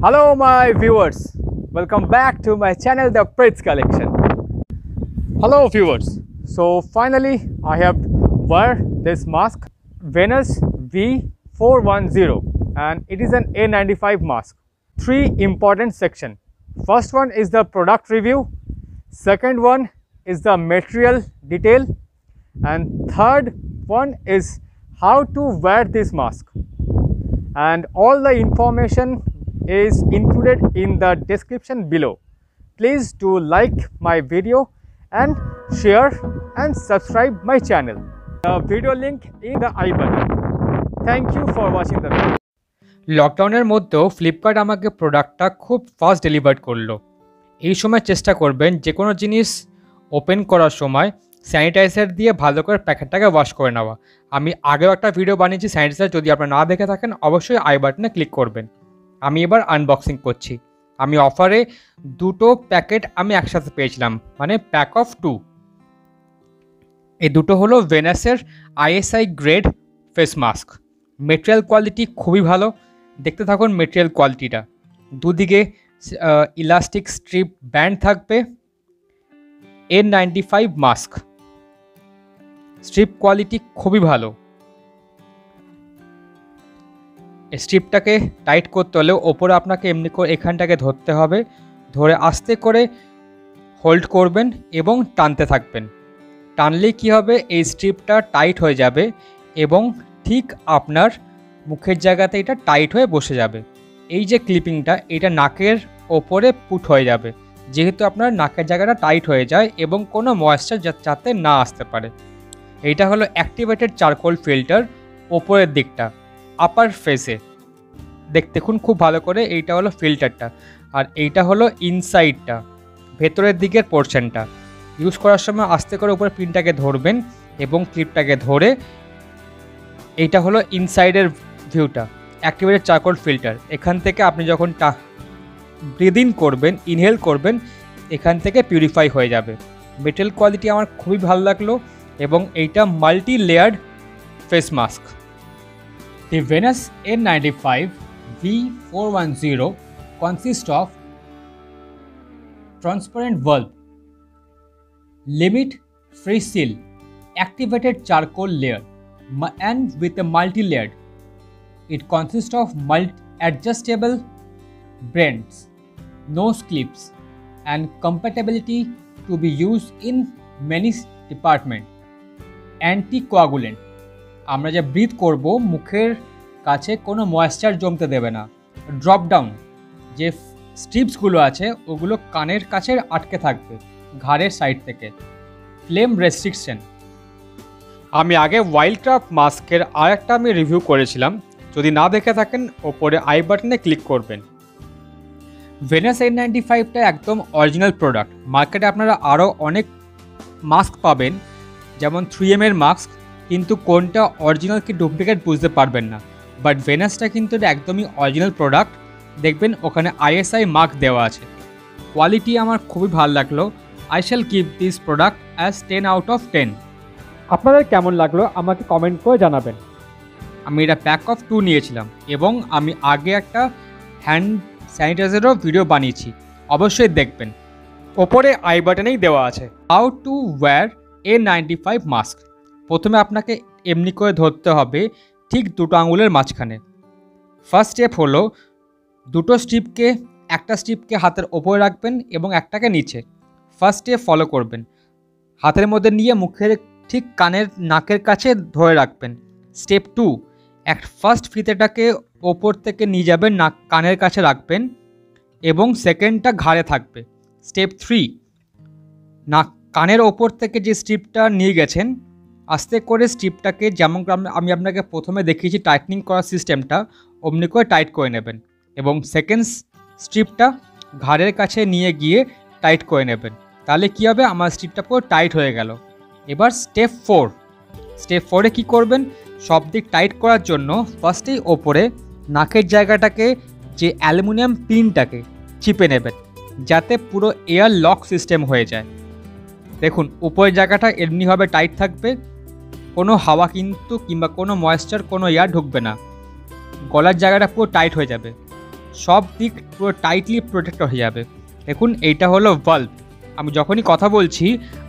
Hello my viewers, welcome back to my channel The Prits Collection. Hello viewers, so finally I have wear this mask Venus V410 and it is an A95 mask. Three important sections. First one is the product review, second one is the material detail, and third one is how to wear this mask, and all the information is included in the description below. Please do like my video and share and subscribe my channel. The video link in the I button. Thank you for watching the video. লকডাউনের মধ্যেও Flipkart আমাকে প্রোডাক্টটা খুব fast deliver করলো। এই সময় চেষ্টা করবেন যে কোনো জিনিস ওপেন করার সময় স্যানিটাইজার দিয়ে ভালো করে প্যাকেটটাকে ওয়াশ করে নেওয়া। আমি আগেও একটা ভিডিও বানিয়েছি স্যানিটাইজার, যদি আপনারা না দেখে থাকেন অবশ্যই আই বাটনে ক্লিক করবেন। আমি এবার আনবক্সিং করছি। আমি অফারে দুটো প্যাকেট আমি একসাথে পেয়েছিলাম, মানে প্যাক অফ 2। এই দুটো হলো ভেনাসের ISI grade face mask. Material quality খুবই ভালো, দেখতে থাকুন মেটেরিয়াল কোয়ালিটিটা। দুদিকে ইলাস্টিক স্ট্রিপ ব্যান্ড থাকবে। N95 মাস্ক, স্ট্রিপ কোয়ালিটি খুবই ভালো। স্ট্রিপটাকে টাইট করতে হলে ওপরে আপনাকে এমনি করে এখানটাকে ধরতে হবে, ধরে আস্তে করে হোল্ড করবেন এবং টানতে থাকবেন। টানলে কি হবে, এই স্ট্রিপটা টাইট হয়ে যাবে এবং ঠিক আপনার মুখের জায়গাতে এটা টাইট হয়ে বসে যাবে। এই যে ক্লিপিংটা, এটা নাকের ওপরে পুট হয়ে যাবে, যেহেতু আপনার নাকের জায়গাটা টাইট হয়ে যায় এবং কোনো ময়েশ্চার যাতে না আসতে পারে। এইটা হলো অ্যাক্টিভেটেড চারকোল ফিল্টার ওপরের দিকটা আপার ফেসে, দেখুন খুব ভালো করে। এইটা হলো ফিল্টারটা, আর এইটা হলো ইনসাইডটা, ভেতরের দিকের পোর্শনটা। ইউজ করার সময় আস্তে করে উপরে পিনটাকে ধরবেন এবং ক্লিপটাকে ধরে, এইটা হলো ইনসাইডের ভিউটা, অ্যাক্টিভেটেড চারকোল ফিল্টার। এখান থেকে আপনি যখন ব্রিথ ইন করবেন, ইনহেল করবেন, এখান থেকে পিউরিফাই হয়ে যাবে। মেটেরিয়াল কোয়ালিটি আমার খুবই ভালো লাগলো এবং এইটা multi layered face mask. The Venus N95 V410 consists of transparent bulb, limit free seal, activated charcoal layer, and with a multi-layered. It consists of adjustable brands, nose clips, and compatibility to be used in many departments. Anticoagulant. আমরা যে breathe করব মুখের কাছে কোনো moisture জমতে দেবে না। Drop down যে স্ট্রিপসগুলো আছে ওগুলো কানের কাছে আটকে থাকবে ঘাড়ের সাইড থেকে। Flame restriction. আমি আগে ওয়াইল্ডক্রাফট মাস্কের আরেকটা আমি রিভিউ করেছিলাম, যদি না দেখে থাকেন ওপরে আই বাটনে ক্লিক করবেন। ভেনাস N95টা একদম অরিজিনাল প্রোডাক্ট। মার্কেটে আপনারা আরও অনেক মাস্ক পাবেন, যেমন 3M এর মাস্ক, কিন্তু কোনটা অরিজিনাল কি ডুপ্লিকেট বুঝতে পারবেন না। বাট ভেনাসটা কিন্তু এটা একদমই অরিজিনাল প্রোডাক্ট। দেখবেন ওখানে ISI মার্ক দেওয়া আছে। কোয়ালিটি আমার খুবই ভালো লাগলো। I shall give this product as 10 out of 10। আপনাদের কেমন লাগলো আমাকে কমেন্ট করে জানাবেন। আমি এটা প্যাক অফ 2 নিয়েছিলাম এবং আমি আগে একটা হ্যান্ড স্যানিটাইজারও ভিডিও বানিয়েছি, অবশ্যই দেখবেন। ওপরে আই বাটনেই দেওয়া আছে। How to wire A95 mask. প্রথমে আপনাকে এমনি করে ধরতে হবে ঠিক দুটো আঙুলের মাঝখানে। ফার্স্ট স্টেপ হলো একটা স্ট্রিপকে হাতের ওপরে রাখবেন এবং একটাকে নিচে। ফার্স্ট স্টেপ ফলো করবেন, হাতের মধ্যে নিয়ে মুখের ঠিক নাকের কাছে ধরে রাখবেন। স্টেপ 2, ফার্স্ট ফিতেটাকে ওপর থেকে নিয়ে যাবেন, কানের কাছে রাখবেন এবং সেকেন্ডটা ঘাড়ে থাকবে। স্টেপ 3, কানের ওপর থেকে যে স্ট্রিপটা নিয়ে গেছেন আস্তে করে স্ট্রিপটাকে, যেমন আমি আপনাকে প্রথমে দেখিয়েছি টাইটনিং করার সিস্টেমটা, অমনি করে টাইট করে নেবেন এবং সেকেন্ড স্ট্রিপটা ঘাড়ের কাছে নিয়ে গিয়ে টাইট করে নেবেন। তাহলে কী হবে, আমার স্ট্রিপটা পুরো টাইট হয়ে গেল। এবার স্টেপ 4-এ কী করবেন, সব দিক টাইট করার জন্য ফার্স্টেই ওপরে নাকের জায়গাটাকে যে অ্যালুমিনিয়াম পিনটাকে চিপে নেবেন, যাতে পুরো এয়ার লক সিস্টেম হয়ে যায়। দেখুন উপরের জায়গাটা এমনিভাবে টাইট থাকবে, কোনো হাওয়া কিংবা কোনো ময়েশ্চার, কোনো এয়ার ঢুকবে না। গলার জায়গাটা পুরো টাইট হয়ে যাবে। সব দিক পুরো টাইটলি প্রোটেক্ট হয়ে যাবে। দেখুন এইটা হলো ভাল্ব, আমি যখনই কথা বলছি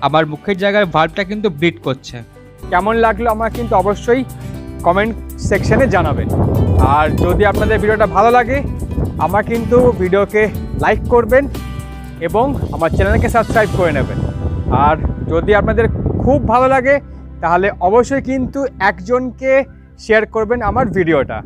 আমার মুখের জায়গায় ভাল্বটা কিন্তু ব্লিড করছে। কেমন লাগলো আমার কিন্তু অবশ্যই কমেন্ট সেকশনে জানাবেন। আর যদি আপনাদের ভিডিওটা ভালো লাগে আমার কিন্তু ভিডিওকে লাইক করবেন এবং আমার চ্যানেলকে সাবস্ক্রাইব করে নেবেন। আর যদি আপনাদের খুব ভালো লাগে তাহলে অবশ্যই কিন্তু একজনকে শেয়ার করবেন আমার ভিডিওটা।